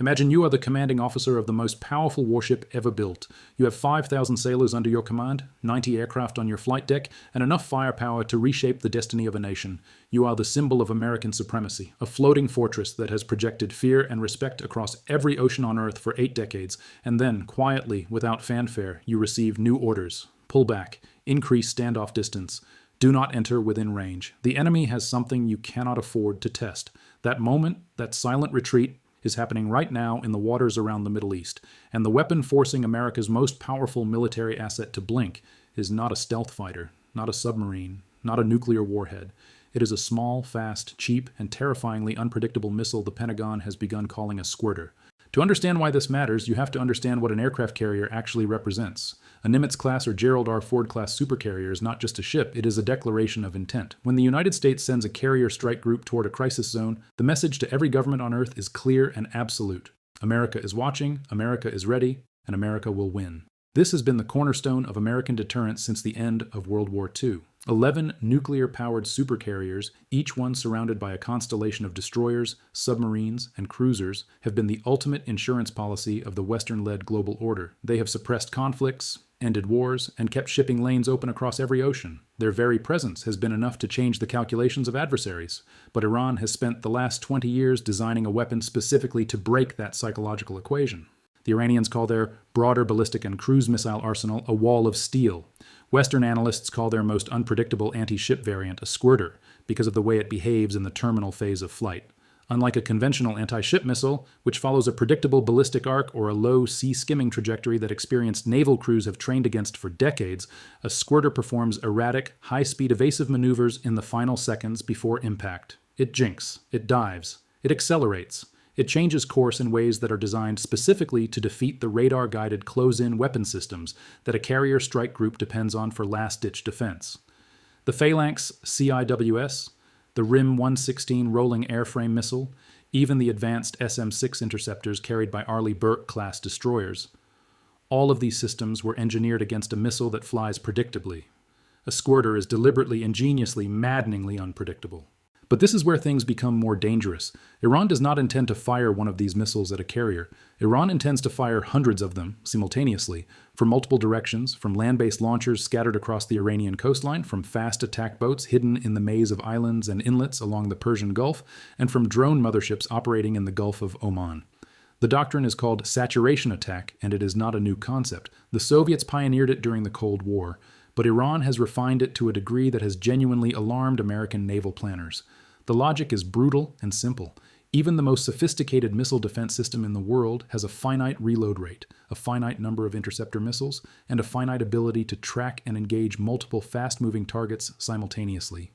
Imagine you are the commanding officer of the most powerful warship ever built. You have 5,000 sailors under your command, 90 aircraft on your flight deck, and enough firepower to reshape the destiny of a nation. You are the symbol of American supremacy, a floating fortress that has projected fear and respect across every ocean on Earth for 8 decades, and then, quietly, without fanfare, you receive new orders. Pull back. Increase standoff distance. Do not enter within range. The enemy has something you cannot afford to test. That moment, that silent retreat, is happening right now in the waters around the Middle East, and the weapon forcing America's most powerful military asset to blink is not a stealth fighter, not a submarine, not a nuclear warhead. It is a small, fast, cheap, and terrifyingly unpredictable missile the Pentagon has begun calling a Squirter. To understand why this matters, you have to understand what an aircraft carrier actually represents. A Nimitz-class or Gerald R. Ford-class supercarrier is not just a ship, it is a declaration of intent. When the United States sends a carrier strike group toward a crisis zone, the message to every government on Earth is clear and absolute. America is watching, America is ready, and America will win. This has been the cornerstone of American deterrence since the end of World War II. 11 nuclear-powered supercarriers, each one surrounded by a constellation of destroyers, submarines, and cruisers, have been the ultimate insurance policy of the Western-led global order. They have suppressed conflicts, ended wars, and kept shipping lanes open across every ocean. Their very presence has been enough to change the calculations of adversaries. But Iran has spent the last 20 years designing a weapon specifically to break that psychological equation. The Iranians call their broader ballistic and cruise missile arsenal a wall of steel. Western analysts call their most unpredictable anti-ship variant a Squirter because of the way it behaves in the terminal phase of flight. Unlike a conventional anti-ship missile, which follows a predictable ballistic arc or a low sea-skimming trajectory that experienced naval crews have trained against for decades, a Squirter performs erratic, high-speed evasive maneuvers in the final seconds before impact. It jinks, it dives, it accelerates. It changes course in ways that are designed specifically to defeat the radar-guided close-in weapon systems that a carrier strike group depends on for last-ditch defense. The Phalanx CIWS, the RIM-116 rolling airframe missile, even the advanced SM-6 interceptors carried by Arleigh Burke-class destroyers. All of these systems were engineered against a missile that flies predictably. A Squirter is deliberately, ingeniously, maddeningly unpredictable. But this is where things become more dangerous. Iran does not intend to fire one of these missiles at a carrier. Iran intends to fire hundreds of them, simultaneously, from multiple directions, from land-based launchers scattered across the Iranian coastline, from fast attack boats hidden in the maze of islands and inlets along the Persian Gulf, and from drone motherships operating in the Gulf of Oman. The doctrine is called saturation attack, and it is not a new concept. The Soviets pioneered it during the Cold War, but Iran has refined it to a degree that has genuinely alarmed American naval planners. The logic is brutal and simple. Even the most sophisticated missile defense system in the world has a finite reload rate, a finite number of interceptor missiles, and a finite ability to track and engage multiple fast-moving targets simultaneously.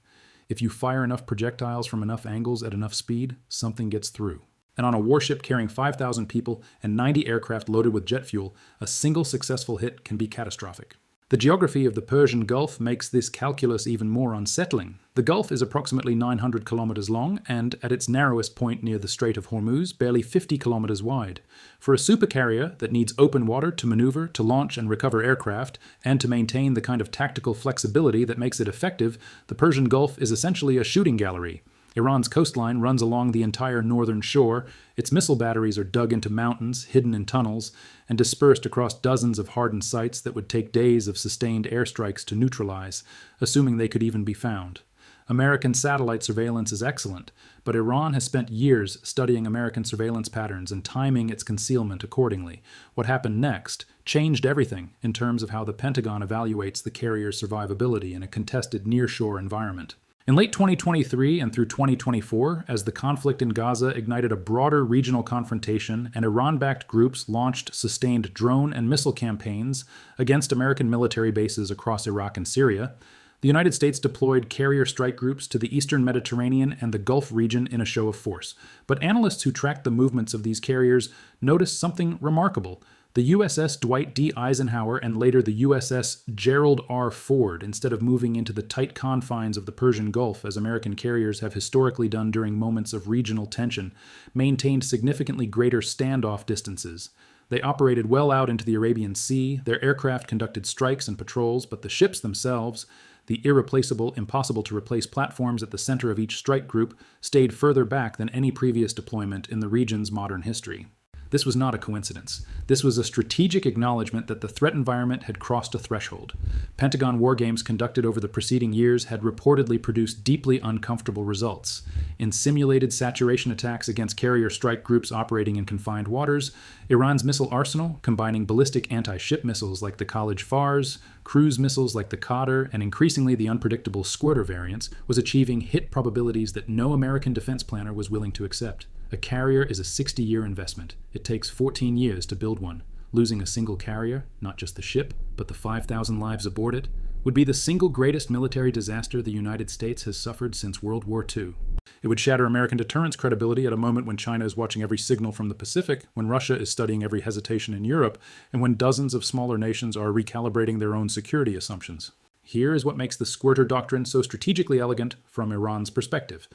If you fire enough projectiles from enough angles at enough speed, something gets through. And on a warship carrying 5,000 people and 90 aircraft loaded with jet fuel, a single successful hit can be catastrophic. The geography of the Persian Gulf makes this calculus even more unsettling. The Gulf is approximately 900 kilometers long and, at its narrowest point near the Strait of Hormuz, barely 50 kilometers wide. For a supercarrier that needs open water to maneuver, to launch and recover aircraft, and to maintain the kind of tactical flexibility that makes it effective, the Persian Gulf is essentially a shooting gallery. Iran's coastline runs along the entire northern shore, its missile batteries are dug into mountains, hidden in tunnels, and dispersed across dozens of hardened sites that would take days of sustained airstrikes to neutralize, assuming they could even be found. American satellite surveillance is excellent, but Iran has spent years studying American surveillance patterns and timing its concealment accordingly. What happened next changed everything in terms of how the Pentagon evaluates the carrier's survivability in a contested nearshore environment. In late 2023 and through 2024, as the conflict in Gaza ignited a broader regional confrontation and Iran-backed groups launched sustained drone and missile campaigns against American military bases across Iraq and Syria, the United States deployed carrier strike groups to the eastern Mediterranean and the Gulf region in a show of force. But analysts who tracked the movements of these carriers noticed something remarkable. The USS Dwight D. Eisenhower and later the USS Gerald R. Ford, instead of moving into the tight confines of the Persian Gulf as American carriers have historically done during moments of regional tension, maintained significantly greater standoff distances. They operated well out into the Arabian Sea, their aircraft conducted strikes and patrols, but the ships themselves, the irreplaceable, impossible-to-replace platforms at the center of each strike group, stayed further back than any previous deployment in the region's modern history. This was not a coincidence. This was a strategic acknowledgement that the threat environment had crossed a threshold. Pentagon war games conducted over the preceding years had reportedly produced deeply uncomfortable results. In simulated saturation attacks against carrier strike groups operating in confined waters, Iran's missile arsenal, combining ballistic anti-ship missiles like the College FARS, cruise missiles like the Qadr, and increasingly the unpredictable Squirter variants, was achieving hit probabilities that no American defense planner was willing to accept. A carrier is a 60-year investment. It takes 14 years to build one. Losing a single carrier, not just the ship, but the 5,000 lives aboard it, would be the single greatest military disaster the United States has suffered since World War II. It would shatter American deterrence credibility at a moment when China is watching every signal from the Pacific, when Russia is studying every hesitation in Europe, and when dozens of smaller nations are recalibrating their own security assumptions. Here is what makes the Squirter doctrine so strategically elegant from Iran's perspective.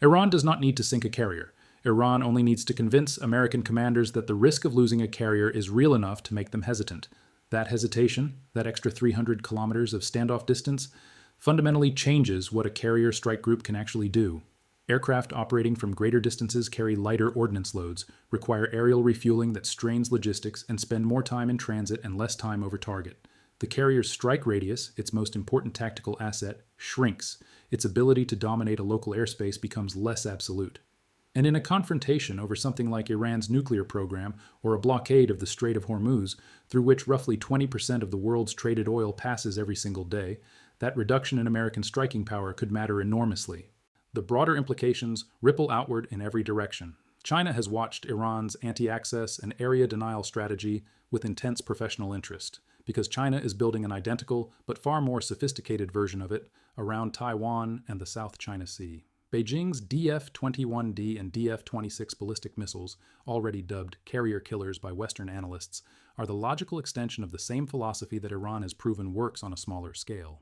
Iran does not need to sink a carrier. Iran only needs to convince American commanders that the risk of losing a carrier is real enough to make them hesitant. That hesitation, that extra 300 kilometers of standoff distance, fundamentally changes what a carrier strike group can actually do. Aircraft operating from greater distances carry lighter ordnance loads, require aerial refueling that strains logistics, and spend more time in transit and less time over target. The carrier's strike radius, its most important tactical asset, shrinks. Its ability to dominate a local airspace becomes less absolute. And in a confrontation over something like Iran's nuclear program or a blockade of the Strait of Hormuz, through which roughly 20% of the world's traded oil passes every single day, that reduction in American striking power could matter enormously. The broader implications ripple outward in every direction. China has watched Iran's anti-access and area denial strategy with intense professional interest, because China is building an identical but far more sophisticated version of it around Taiwan and the South China Sea. Beijing's DF-21D and DF-26 ballistic missiles, already dubbed carrier killers by Western analysts, are the logical extension of the same philosophy that Iran has proven works on a smaller scale.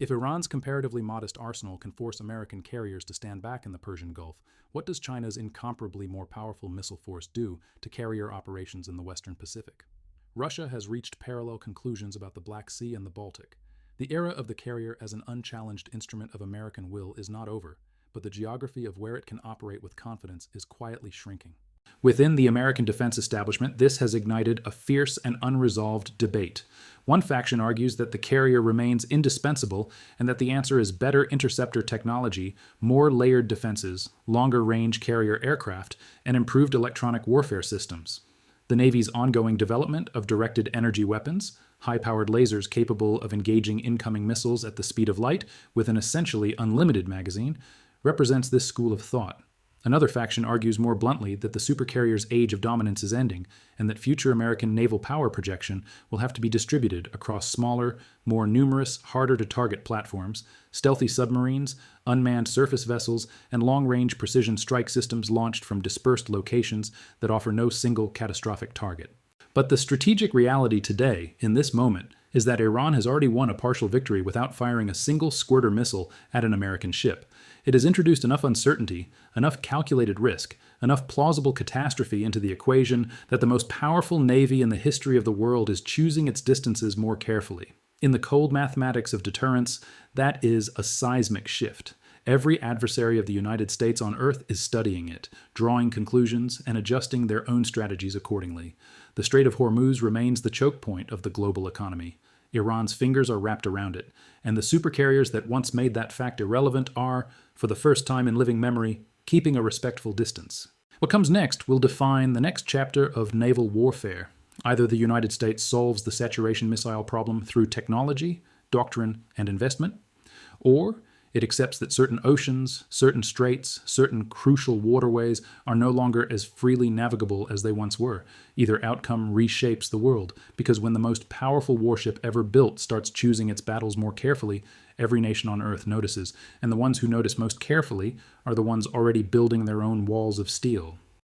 If Iran's comparatively modest arsenal can force American carriers to stand back in the Persian Gulf, what does China's incomparably more powerful missile force do to carrier operations in the Western Pacific? Russia has reached parallel conclusions about the Black Sea and the Baltic. The era of the carrier as an unchallenged instrument of American will is not over, but the geography of where it can operate with confidence is quietly shrinking. Within the American defense establishment, this has ignited a fierce and unresolved debate. One faction argues that the carrier remains indispensable and that the answer is better interceptor technology, more layered defenses, longer-range carrier aircraft, and improved electronic warfare systems. The Navy's ongoing development of directed energy weapons, high-powered lasers capable of engaging incoming missiles at the speed of light with an essentially unlimited magazine, represents this school of thought. Another faction argues more bluntly that the supercarrier's age of dominance is ending, and that future American naval power projection will have to be distributed across smaller, more numerous, harder-to-target platforms, stealthy submarines, unmanned surface vessels, and long-range precision strike systems launched from dispersed locations that offer no single catastrophic target. But the strategic reality today, in this moment, is that Iran has already won a partial victory without firing a single Squirter missile at an American ship. It has introduced enough uncertainty, enough calculated risk, enough plausible catastrophe into the equation that the most powerful navy in the history of the world is choosing its distances more carefully. In the cold mathematics of deterrence, that is a seismic shift. Every adversary of the United States on Earth is studying it, drawing conclusions, and adjusting their own strategies accordingly. The Strait of Hormuz remains the choke point of the global economy. Iran's fingers are wrapped around it, and the supercarriers that once made that fact irrelevant are, for the first time in living memory, keeping a respectful distance. What comes next will define the next chapter of naval warfare. Either the United States solves the saturation missile problem through technology, doctrine, and investment, or it accepts that certain oceans, certain straits, certain crucial waterways are no longer as freely navigable as they once were. Either outcome reshapes the world, because when the most powerful warship ever built starts choosing its battles more carefully, every nation on Earth notices, and the ones who notice most carefully are the ones already building their own walls of steel.